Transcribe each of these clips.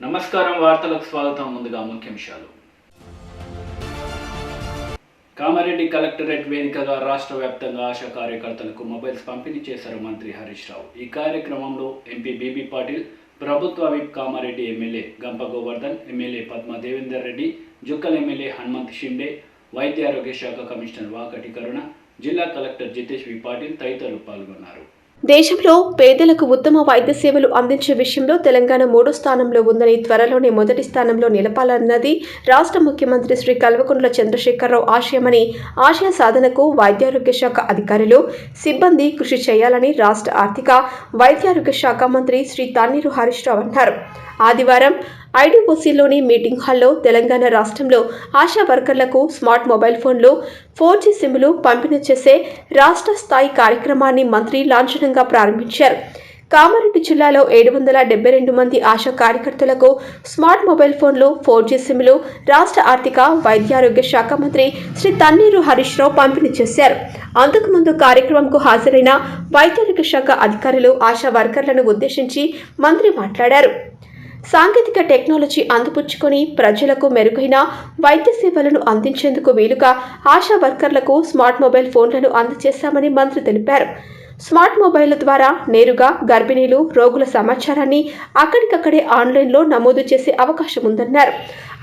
నమస్కారం, వార్తలకు స్వాగతం. ముందుగా ముఖ్యాంశాలు. కామారెడ్డి కలెక్టరేట్ వేదికగా రాష్ట్ర వ్యాప్తంగా ఆశా కార్యకర్తలకు మొబైల్స్ పంపిణీ చేశారు మంత్రి హరీష్ రావు. ఈ కార్యక్రమంలో ఎంపీ బీబీ పాటిల్, ప్రభుత్వ విప్ కామారెడ్డి ఎమ్మెల్యే గంప గోవర్ధన్, ఎమ్మెల్యే పద్మా దేవేందర్ రెడ్డి, జుక్కల్ ఎమ్మెల్యే హనుమంత్ షిండే, వైద్య ఆరోగ్య శాఖ కమిషనర్ వాకటి కరుణ, జిల్లా కలెక్టర్ జితేష్ వి పాటిల్ తదితరులు పాల్గొన్నారు. దేశంలో పేదలకు ఉత్తమ వైద్య సేవలు అందించే విషయంలో తెలంగాణ 3వ స్థానంలో ఉందని, త్వరలోనే మొదటి స్థానంలో నిలపాలన్నది రాష్ట్ర ముఖ్యమంత్రి శ్రీ కల్వకుంట్ల చంద్రశేఖరరావు ఆశయమని, ఆశయ సాధనకు వైద్యారోగ్య శాఖ అధికారులు, సిబ్బంది కృషి చేయాలని రాష్ట్ర ఆర్థిక, వైద్యారోగ్య శాఖ మంత్రి శ్రీ తన్నీరు హరీష్ రావు అన్నారు. ఆదివారం ఐడీఓసీలోని మీటింగ్ హాల్లో తెలంగాణ రాష్ట్రంలో ఆశా వర్కర్లకు స్మార్ట్ మొబైల్ ఫోన్లు, 4G సిమ్లు పంపిణీ చేసే రాష్ట్ర స్థాయి కార్యక్రమాన్ని మంత్రి లాంఛనంగా ప్రారంభించారు. కామారెడ్డి జిల్లాలో 772 మంది ఆశా కార్యకర్తలకు స్మార్ట్ మొబైల్ ఫోన్లు, 4G సిమ్లు రాష్ట్ర ఆర్థిక, వైద్యారోగ్య శాఖ మంత్రి శ్రీ తన్నీరు హరీష్ రావు పంపిణీ చేశారు. అంతకుముందు కార్యక్రమంకు హాజరైన వైద్యారోగ్య శాఖ అధికారులు, ఆశా వర్కర్లను ఉద్దేశించి మంత్రి మాట్లాడారు. సాంకేతిక టెక్నాలజీ అందిపుచ్చుకొని ప్రజలకు మెరుగైన వైద్య సేవలను అందించేందుకు వీలుగా ఆశా వర్కర్లకు స్మార్ట్ మొబైల్ ఫోన్లను అందజేశామని మంత్రి తెలిపారు. స్మార్ట్ మొబైళ్ల ద్వారా నేరుగా గర్భిణీలు, రోగుల సమాచారాన్ని అక్కడికక్కడే ఆన్లైన్లో నమోదు చేసే అవకాశం ఉందన్నారు.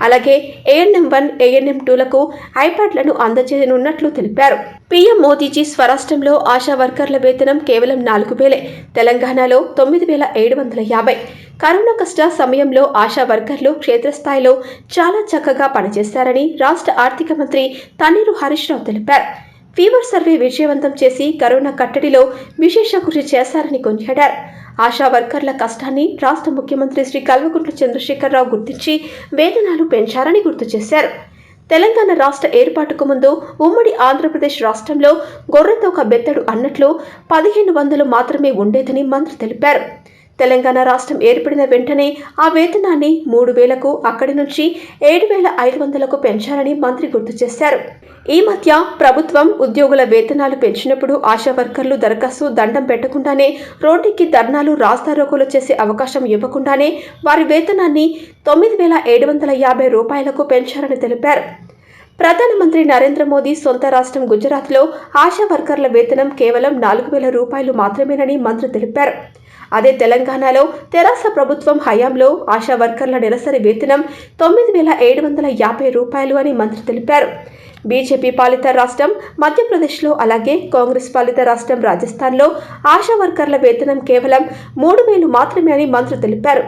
అలాగే ANM1, ANM2లకు ఐప్యాడ్లను అందజేయనున్నట్లు తెలిపారు. పీఎం మోదీజీ స్వరాష్ట్రంలో ఆశా వర్కర్ల వేతనం కేవలం 4,000, తెలంగాణలో 9,750. కరోనా కష్ట సమయంలో ఆశా వర్కర్లు క్షేత్రస్థాయిలో చాలా చక్కగా పనిచేశారని రాష్ట్ర ఆర్థిక మంత్రి తన్నీరు హరీష్ రావు తెలిపారు. ఫీవర్ సర్వే విజయవంతం చేసి కరోనా కట్టడిలో విశేష కృషి చేశారని కొనియాడారు. ఆశా వర్కర్ల కష్టాన్ని రాష్ట్ర ముఖ్యమంత్రి శ్రీ కల్వకుంట్ల చంద్రశేఖరరావు గుర్తించి వేతనాలు పెంచారని గుర్తు చేశారు. తెలంగాణ రాష్ట్ర ఏర్పాటుకు ముందు ఉమ్మడి ఆంధ్రప్రదేశ్ రాష్ట్రంలో గొర్రెతోక బెత్తడు అన్నట్లు 1,500 మాత్రమే ఉండేదని మంత్రి తెలిపారు. తెలంగాణ రాష్ట్రం ఏర్పడిన వెంటనే ఆ వేతనాన్ని 3,000కు, అక్కడి నుంచి 7,500కు పెంచారని మంత్రి గుర్తు చేశారు. ఈ మధ్య ప్రభుత్వం ఉద్యోగుల వేతనాలు పెంచినప్పుడు ఆశా వర్కర్లు దరఖాస్తు దండం పెట్టకుండానే రోడ్డెక్కి ధర్నాలు, రాస్తారోకోలు చేసే అవకాశం ఇవ్వకుండానే వారి వేతనాన్ని 9,750 రూపాయలకు పెంచారని తెలిపారు. ప్రధానమంత్రి నరేంద్ర మోదీ సొంత రాష్ట్రం గుజరాత్లో ఆశా వర్కర్ల వేతనం కేవలం 4,000 రూపాయలు మాత్రమేనని మంత్రి తెలిపారు. అదే తెలంగాణలో తెరాస ప్రభుత్వం హయాంలో ఆశా వర్కర్ల నెలసరి వేతనం 9,750 రూపాయలు అని మంత్రి తెలిపారు. బీజేపీ పాలిత రాష్ట్రం మధ్యప్రదేశ్లో, అలాగే కాంగ్రెస్ పాలిత రాష్ట్రం రాజస్థాన్లో ఆశా వర్కర్ల వేతనం కేవలం 3,000 మాత్రమే అని మంత్రి తెలిపారు.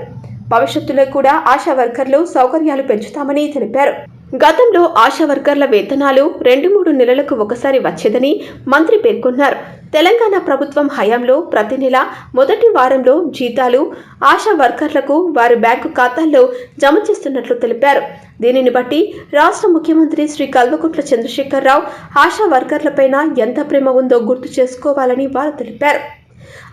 భవిష్యత్తులో కూడా ఆశా వర్కర్లు సౌకర్యాలు పెంచుతామని తెలిపారు. గతంలో ఆశా వర్కర్ల వేతనాలు 2-3 నెలలకు ఒకసారి వచ్చేదని మంత్రి పేర్కొన్నారు. తెలంగాణ ప్రభుత్వం హయాంలో ప్రతి నెల మొదటి వారంలో జీతాలు ఆశా వర్కర్లకు వారి బ్యాంకు ఖాతాల్లో జమ చేస్తున్నట్లు తెలిపారు. దీనిని బట్టి రాష్ట్ర ముఖ్యమంత్రి శ్రీ కల్వకుంట్ల చంద్రశేఖరరావు ఆశా వర్కర్లపైన ఎంత ప్రేమ ఉందో గుర్తు చేసుకోవాలని వారు తెలిపారు.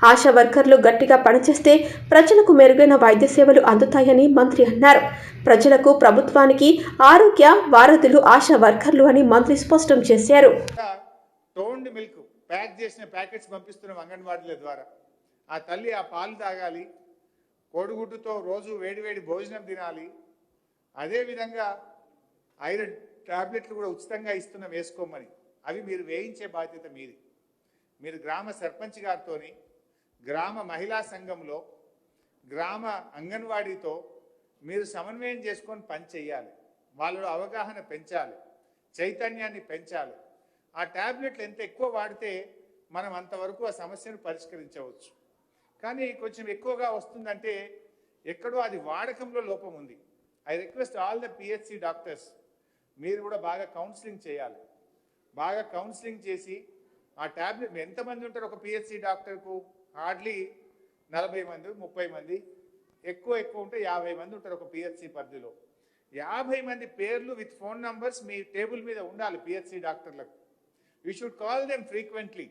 ఆశా వర్కర్లు గట్టిగా పనిచేస్తే ప్రజలకు మెరుగైన వైద్య సేవలు అందుతాయని మంత్రి అన్నారు. ప్రజలకు, ప్రభుత్వానికి ఆరోగ్య వారధులు ఆశా వర్కర్లు అని మంత్రి స్పష్టం చేశారు. టోన్డ్ మిల్క్ ప్యాక్ చేసిన ప్యాకెట్స్ పంపిస్తున్నాం అంగన్వాడీల ద్వారా. ఆ తల్లి ఆ పాలు తాగాలి, కోడిగుడ్డుతో రోజు వేడివేడి భోజనం తినాలి. అదేవిధంగా ఐరన్ టాబ్లెట్లు కూడా ఉచితంగా ఇస్తున్నాం వేసుకోమని. అవి మీరు వేయించే బాధ్యత మీది. మీరు గ్రామ సర్పంచ్ గారితో, గ్రామ మహిళా సంఘంలో, గ్రామ అంగన్వాడీతో మీరు సమన్వయం చేసుకొని పని చేయాలి. వాళ్ళలో అవగాహన పెంచాలి, చైతన్యాన్ని పెంచాలి. ఆ ట్యాబ్లెట్లు ఎంత ఎక్కువ వాడితే మనం అంతవరకు ఆ సమస్యను పరిష్కరించవచ్చు. కానీ కొంచెం ఎక్కువగా వస్తుందంటే ఎక్కడో అది వాడకంలో లోపం ఉంది. I request all the PHC doctors, మీరు కూడా బాగా కౌన్సిలింగ్ చేయాలి. బాగా కౌన్సిలింగ్ చేసి ఆ ట్యాబ్లెట్ ఎంతమంది ఉంటారు ఒక PHC డాక్టర్కు? హార్డ్లీ 40 మంది, 30 మంది, ఎక్కువ ఉంటే 50 మంది ఉంటారు ఒక PHC పరిధిలో. 50 మంది పేర్లు with phone numbers me table మీద ఉండాలి PHC డాక్టర్లకు. You should call them frequently.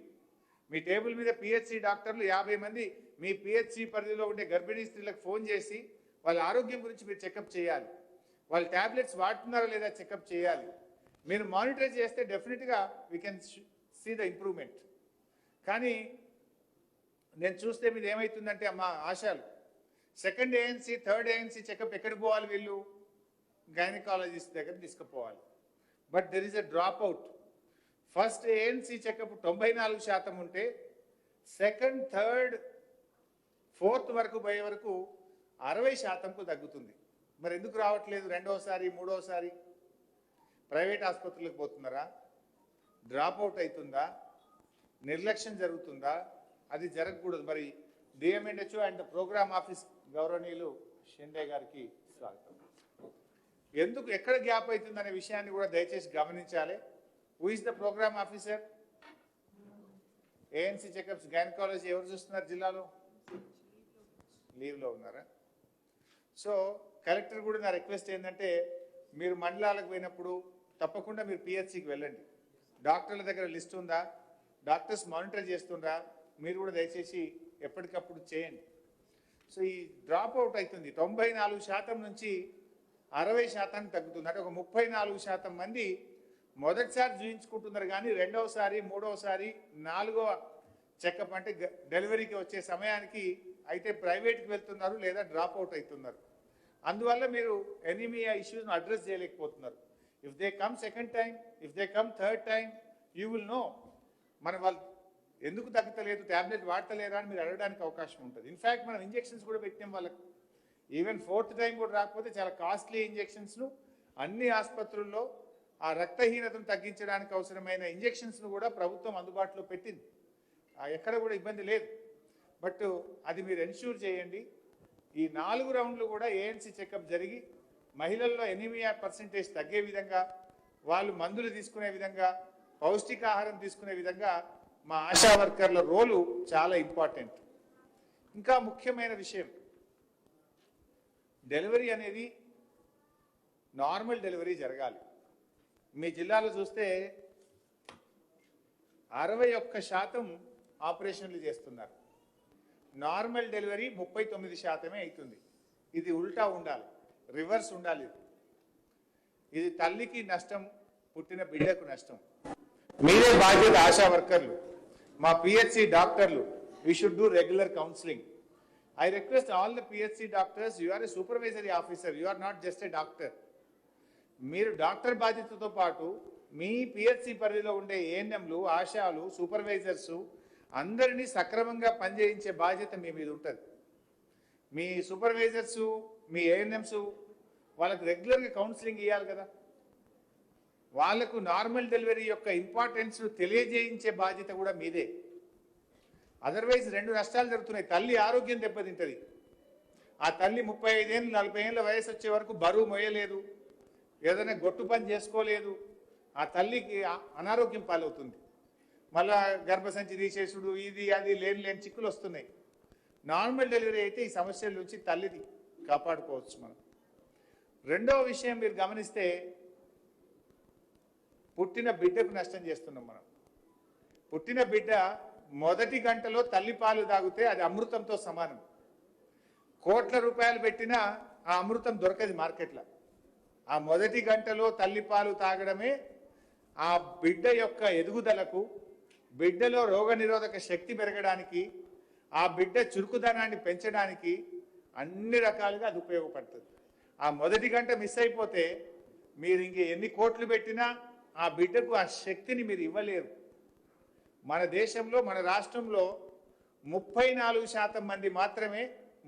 Me table మీద PHC డాక్టర్లు 50 మంది మీ PHC పరిధిలో ఉండే గర్భిణీ స్త్రీలకు ఫోన్ చేసి వాళ్ళ ఆరోగ్యం గురించి మీరు చెకప్ చేయాలి. వాళ్ళ ట్యాబ్లెట్స్ వాడుతున్నారా లేదా చెకప్ చేయాలి. మీరు మానిటర్ చేస్తే డెఫినెట్గా we can see the improvement. కానీ నేను చూస్తే మీరు ఏమవుతుందంటే అమ్మా ఆశాలు second ANC, third ANC checkup ఎక్కడికి పోవాలి? వీళ్ళు గైనకాలజిస్ట్ దగ్గర తీసుకుపోవాలి. But there is a drop out. First ANC checkup 94% ఉంటే సెకండ్, థర్డ్, ఫోర్త్ వరకు పోయే వరకు 60%కు తగ్గుతుంది. మరి ఎందుకు రావట్లేదు? రెండోసారి, మూడోసారి ప్రైవేట్ ఆసుపత్రులకు పోతున్నారా? డ్రాప్ అవుట్ అవుతుందా? నిర్లక్ష్యం జరుగుతుందా? అది జరగకూడదు. మరి డిఎంఎన్హెచ్ఓ అండ్ ప్రోగ్రామ్ ఆఫీస్ గౌరవనీయులు షిండే గారికి స్వాగతం. ఎందుకు ఎక్కడ గ్యాప్ అవుతుందనే విషయాన్ని కూడా దయచేసి గమనించాలి. Who is the programme officer? ANC checkups, gynaecology ఎవరు చూస్తున్నారు జిల్లాలో? లీవ్లో ఉన్నారా? సో కలెక్టర్ కూడా నా రిక్వెస్ట్ ఏంటంటే, మీరు మండలాలకు పోయినప్పుడు తప్పకుండా మీరు పిహెచ్సికి వెళ్ళండి. డాక్టర్ల దగ్గర లిస్ట్ ఉందా? డాక్టర్స్ మానిటర్ చేస్తుండ్రా? మీరు కూడా దయచేసి ఎప్పటికప్పుడు చేయండి. సో ఈ డ్రాప్ అవుట్ అవుతుంది. 94% నుంచి 60% తగ్గుతుంది. అంటే ఒక 34% మంది మొదటిసారి చూయించుకుంటున్నారు, కానీ రెండవసారి, మూడవసారి, నాలుగవ చెకప్ అంటే డెలివరీకి వచ్చే సమయానికి అయితే ప్రైవేట్కి వెళ్తున్నారు లేదా డ్రాప్ అవుట్ అవుతున్నారు. అందువల్ల మీరు ఎనీమియా ఇష్యూస్ను అడ్రస్ చేయలేకపోతున్నారు. If they come second time, if they come third time, you will know మన వాళ్ళు ఎందుకు తగ్గలేదు, ట్యాబ్లెట్ వాడతలేరా అని మీరు అడగడానికి అవకాశం ఉంటుంది. ఇన్ఫ్యాక్ట్ మనం ఇంజెక్షన్స్ కూడా పెట్టినాం వాళ్ళకి. ఈవెన్ ఫోర్త్ టైం కూడా రాకపోతే చాలా కాస్ట్లీ ఇంజెక్షన్స్ను అన్ని ఆసుపత్రుల్లో ఆ రక్తహీనతను తగ్గించడానికి అవసరమైన ఇంజెక్షన్స్ను కూడా ప్రభుత్వం అందుబాటులో పెట్టింది. ఎక్కడ కూడా ఇబ్బంది లేదు. బట్ అది మీరు ఎన్ష్యూర్ చేయండి. ఈ 4 రౌండ్లు కూడా ఏఎన్సీ చెకప్ జరిగి మహిళల్లో ఎనీమియా పర్సెంటేజ్ తగ్గే విధంగా, వాళ్ళు మందులు తీసుకునే విధంగా, పౌష్టికాహారం తీసుకునే విధంగా మా ఆశా వర్కర్ల రోలు చాలా ఇంపార్టెంట్. ఇంకా ముఖ్యమైన విషయం, డెలివరీ అనేది నార్మల్ డెలివరీ జరగాలి. మీ జిల్లాలో చూస్తే 61% ఆపరేషన్లు చేస్తున్నారు. నార్మల్ డెలివరీ 39% అవుతుంది. ఇది ఉల్టా ఉండాలి, రివర్స్ ఉండాలి. ఇది తల్లికి నష్టం, పుట్టిన బిడ్డకు నష్టం. మీరే బాధ్యత ఆశా వర్కర్లు, మా పిహెచ్సి డాక్టర్లు. We should do regular counselling. I request all the PHC doctors, you are a supervisory officer, you are not just a doctor. మీరు డాక్టర్ బాధ్యతతో పాటు మీ పిహెచ్సి పరిధిలో ఉండే ఏఎన్ఎంలు, ఆశాలు, సూపర్వైజర్సు అందరినీ సక్రమంగా పనిచేయించే బాధ్యత మీ మీద ఉంటుంది. మీ సూపర్వైజర్సు, మీ ఏఎన్ఎంసు వాళ్ళకు రెగ్యులర్గా కౌన్సిలింగ్ ఇవ్వాలి కదా. వాళ్లకు నార్మల్ డెలివరీ యొక్క ఇంపార్టెన్స్ తెలియజేయించే బాధ్యత కూడా మీదే. అదర్వైజ్ 2 నష్టాలు జరుగుతున్నాయి. తల్లి ఆరోగ్యం దెబ్బతింటుంది. ఆ తల్లి 35 ఏళ్ళు 40 ఏళ్ళ వయసు వచ్చే వరకు బరువు మోయలేదు, ఏదైనా గొట్టు పని చేసుకోలేదు. ఆ తల్లికి అనారోగ్యం పాలవుతుంది. మళ్ళా గర్భసంచి తీసేసుడు, ఇది అది లేని చిక్కులు వస్తున్నాయి. నార్మల్ డెలివరీ అయితే ఈ సమస్యల నుంచి తల్లిని కాపాడుకోవచ్చు మనం. రెండవ విషయం మీరు గమనిస్తే, పుట్టిన బిడ్డకు నష్టం చేస్తున్నాం మనం. పుట్టిన బిడ్డ మొదటి గంటలో తల్లి పాలు తాగితే అది అమృతంతో సమానం. కోట్ల రూపాయలు పెట్టినా ఆ అమృతం దొరకదు మార్కెట్లో. ఆ మొదటి గంటలో తల్లి పాలు తాగడమే ఆ బిడ్డ యొక్క ఎదుగుదలకు, బిడ్డలో రోగనిరోధక శక్తి పెరగడానికి, ఆ బిడ్డ చురుకుదనాన్ని పెంచడానికి అన్ని రకాలుగా అది ఉపయోగపడుతుంది. ఆ మొదటి గంట మిస్ అయిపోతే మీరు ఇంక ఎన్ని కోట్లు పెట్టినా ఆ బిడ్డకు ఆ శక్తిని మీరు ఇవ్వలేరు. మన దేశంలో, మన రాష్ట్రంలో 34% మంది మాత్రమే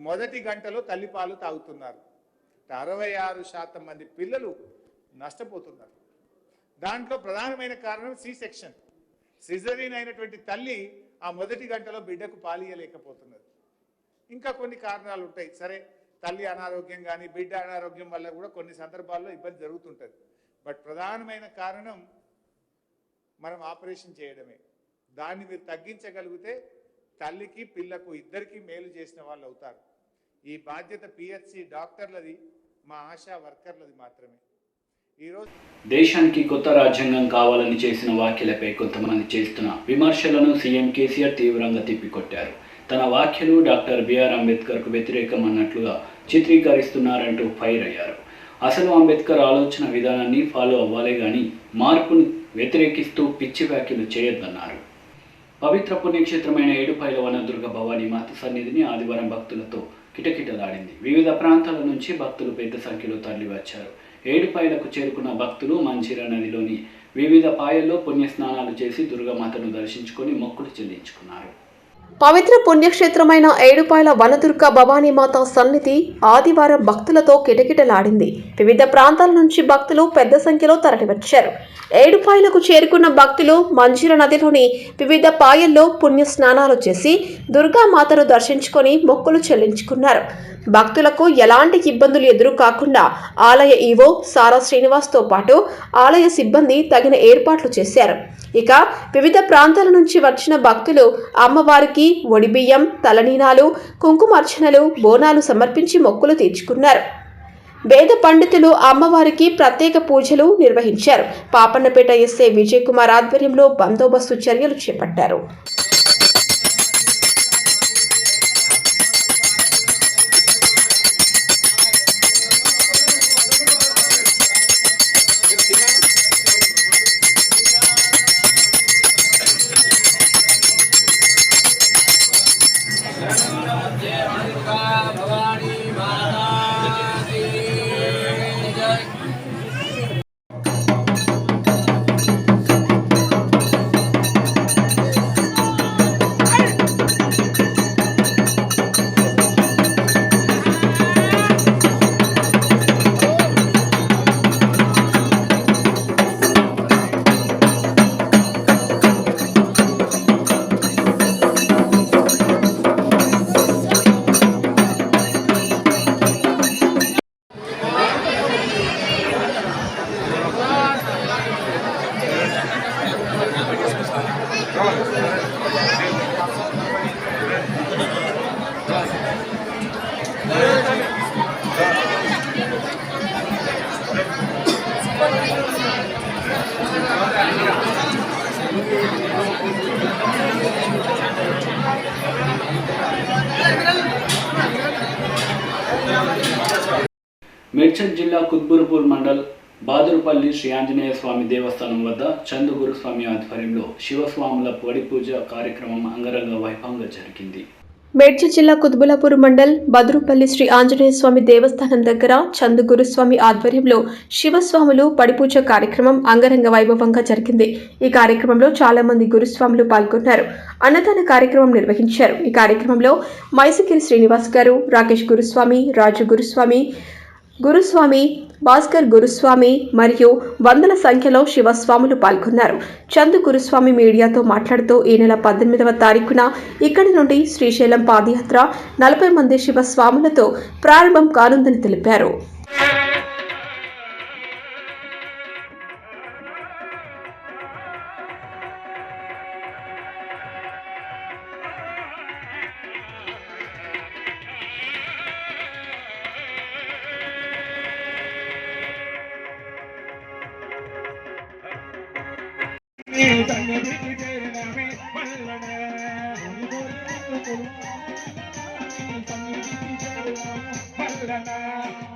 మొదటి గంటలో తల్లిపాలు తాగుతున్నారు. 66% మంది పిల్లలు నష్టపోతున్నారు. దాంట్లో ప్రధానమైన కారణం సి సెక్షన్. సిజరీన్ అయినటువంటి తల్లి ఆ మొదటి గంటలో బిడ్డకు పాలియలేకపోతున్నది. ఇంకా కొన్ని కారణాలు ఉంటాయి. సరే, తల్లి అనారోగ్యం కానీ బిడ్డ అనారోగ్యం వల్ల కూడా కొన్ని సందర్భాల్లో ఇబ్బంది జరుగుతుంటుంది. బట్ ప్రధానమైన కారణం మనం ఆపరేషన్ చేయడమే. దాన్ని మీరు తగ్గించగలిగితే తల్లికి పిల్లకు ఇద్దరికి మేలు చేసిన వాళ్ళు అవుతారు. ఈ బాధ్యత పిహెచ్సి డాక్టర్లది, మా ఆశా వర్కర్లది మాత్రమే. ఈరోజు దేశానికి కొత్త రాజ్యాంగం కావాలని చేసిన వ్యాఖ్యలపై కొంతమంది చేస్తున్న విమర్శలను సీఎం కేసీఆర్ తీవ్రంగా తిప్పికొట్టారు. తన వ్యాఖ్యలు డాక్టర్ బిఆర్ అంబేద్కర్కు వ్యతిరేకం అన్నట్లుగా చిత్రీకరిస్తున్నారంటూ ఫైర్ అయ్యారు. అసలు అంబేద్కర్ ఆలోచన విధానాన్ని ఫాలో అవ్వాలే కానీ మార్పును వ్యతిరేకిస్తూ పిచ్చి వ్యాఖ్యలు చేయొద్దన్నారు. పవిత్ర పుణ్యక్షేత్రమైన ఏడుపాయల వనదుర్గ భవానీ మాత సన్నిధిని ఆదివారం భక్తులతో కిటకిటలాడింది. వివిధ ప్రాంతాల నుంచి భక్తులు పెద్ద సంఖ్యలో తరలివచ్చారు. ఏడుపాయలకు చేరుకున్న భక్తులు మంజీరా నదిలోని వివిధ పాయల్లో పుణ్యస్నానాలు చేసి దుర్గామాతను దర్శించుకొని మొక్కులు చెల్లించుకున్నారు. పవిత్ర పుణ్యక్షేత్రమైన ఏడుపాయల వనదుర్గ భవానీమాత సన్నిధి ఆదివారం భక్తులతో కిటకిటలాడింది. వివిధ ప్రాంతాల నుంచి భక్తులు పెద్ద సంఖ్యలో తరలివచ్చారు. ఏడుపాయలకు చేరుకున్న భక్తులు మంజీరా నదిలోని వివిధ పాయల్లో పుణ్య స్నానాలు చేసి దుర్గామాతను దర్శించుకొని మొక్కులు చెల్లించుకున్నారు. భక్తులకు ఎలాంటి ఇబ్బందులు ఎదురు కాకుండా ఆలయ ఈవో సారా శ్రీనివాస్తో పాటు ఆలయ సిబ్బంది తగిన ఏర్పాట్లు చేశారు. ఇక వివిధ ప్రాంతాల నుంచి వచ్చిన భక్తులు అమ్మవారికి ఒడిబియ్యం, తలనీనాలు, కుంకుమార్చనలు, బోనాలు సమర్పించి మొక్కులు తీర్చుకున్నారు. వేద పండితులు అమ్మవారికి ప్రత్యేక పూజలు నిర్వహించారు. పాపన్నపేట ఎస్ఐ విజయ్ కుమార్ ఆధ్వర్యంలో బందోబస్తు చర్యలు చేపట్టారు. మేడ్చల్ జిల్లా కుత్బుర్పూర్ మండల్ బాదురుపల్లి శ్రీ ఆంజనేయ స్వామి దేవస్థానం వద్ద చందు గురుస్వామి ఆధ్వర్యంలో శివస్వాముల పడి పూజ కార్యక్రమం అంగరంగ వైభవంగా జరిగింది. మేడ్చల్ జిల్లా కుత్బులాపూర్ మండల్ బదురుపల్లి శ్రీ ఆంజనేయ స్వామి దేవస్థానం దగ్గర చందు గురుస్వామి ఆధ్వర్యంలో శివస్వాములు పడిపూజ కార్యక్రమం అంగరంగ వైభవంగా జరిగింది. ఈ కార్యక్రమంలో చాలా మంది గురుస్వాములు పాల్గొన్నారు. అన్నదాన కార్యక్రమం నిర్వహించారు. ఈ కార్యక్రమంలో మైసగిరి శ్రీనివాస్ గారు, రాకేష్ గురుస్వామి, రాజు గురుస్వామి, భాస్కర్ గురుస్వామి మరియు వందల సంఖ్యలో శివస్వాములు పాల్గొన్నారు. చందు గురుస్వామి మీడియాతో మాట్లాడుతూ ఈ నెల 18వ తారీఖున ఇక్కడి నుండి శ్రీశైలం పాదయాత్ర 40 మంది శివస్వాములతో ప్రారంభం కానుందని తెలిపారు.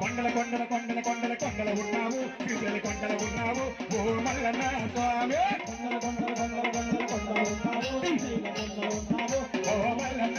కొండల కొండల కొండల కొండల కొండల ఉన్నావు పిల్లల కొండల ఉన్నావు ఓ మల్లన్న స్వామి కొండల కొండల కొండల కొండల కొండల ఉన్నావు పిల్లల కొండల ఉన్నావు ఓ మల్లన్న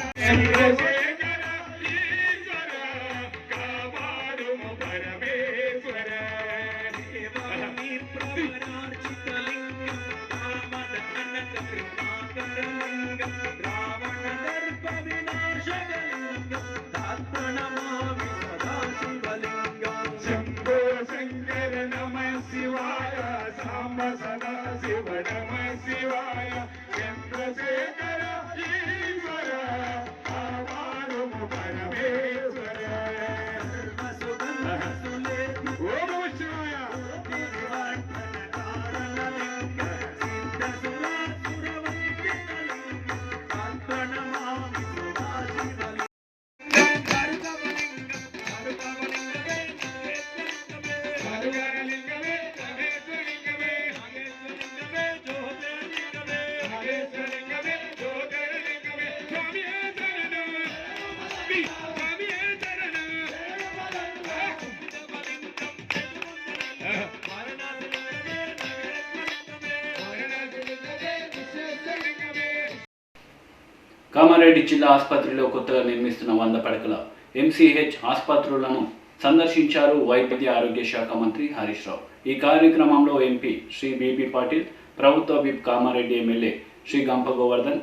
కామారెడ్డి జిల్లా ఆసుపత్రిలో కొత్తగా నిర్మిస్తున్న 100 పడకల ఎంసీహెచ్ ఆసుపత్రులను సందర్శించారు వైద్య ఆరోగ్య శాఖ మంత్రి హరీష్ రావు. ఈ కార్యక్రమంలో ఎంపీ శ్రీ బీబీ పాటిల్, ప్రభుత్వ విప్ కామారెడ్డి ఎమ్మెల్యే శ్రీ గంప గోవర్ధన్,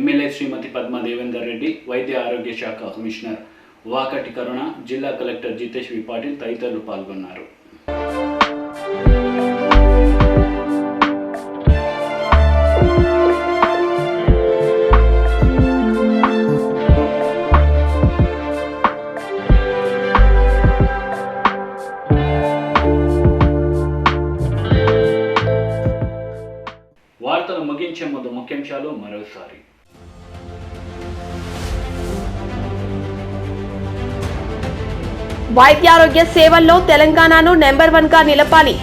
ఎమ్మెల్యే శ్రీమతి పద్మ దేవేందర్ రెడ్డి, వైద్య ఆరోగ్య శాఖ కమిషనర్ వాకటి కరుణ, జిల్లా కలెక్టర్ జితేష్ వి పాటిల్ తదితరులు పాల్గొన్నారు. వార్తలు ముగించే ముందు ముఖ్యాంశాలు మరోసారి. వైద్యారోగ్య సేవల్లో తెలంగాణను నెంబర్ 1 గా నిలపాలి.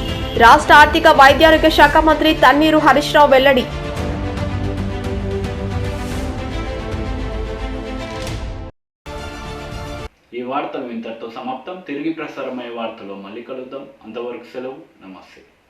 రాష్ట్ర ఆర్థిక వైద్యారోగ్య శాఖ మంత్రి తన్నీరు హరీష్ రావు వెల్లడి. ఈ వార్తలు ఇంతటితో సమాప్తం. తిరిగి ప్రసారమయ్యే వార్తలో మళ్ళీ కలుద్దాం. అంతవరకు సెలవు. నమస్తే.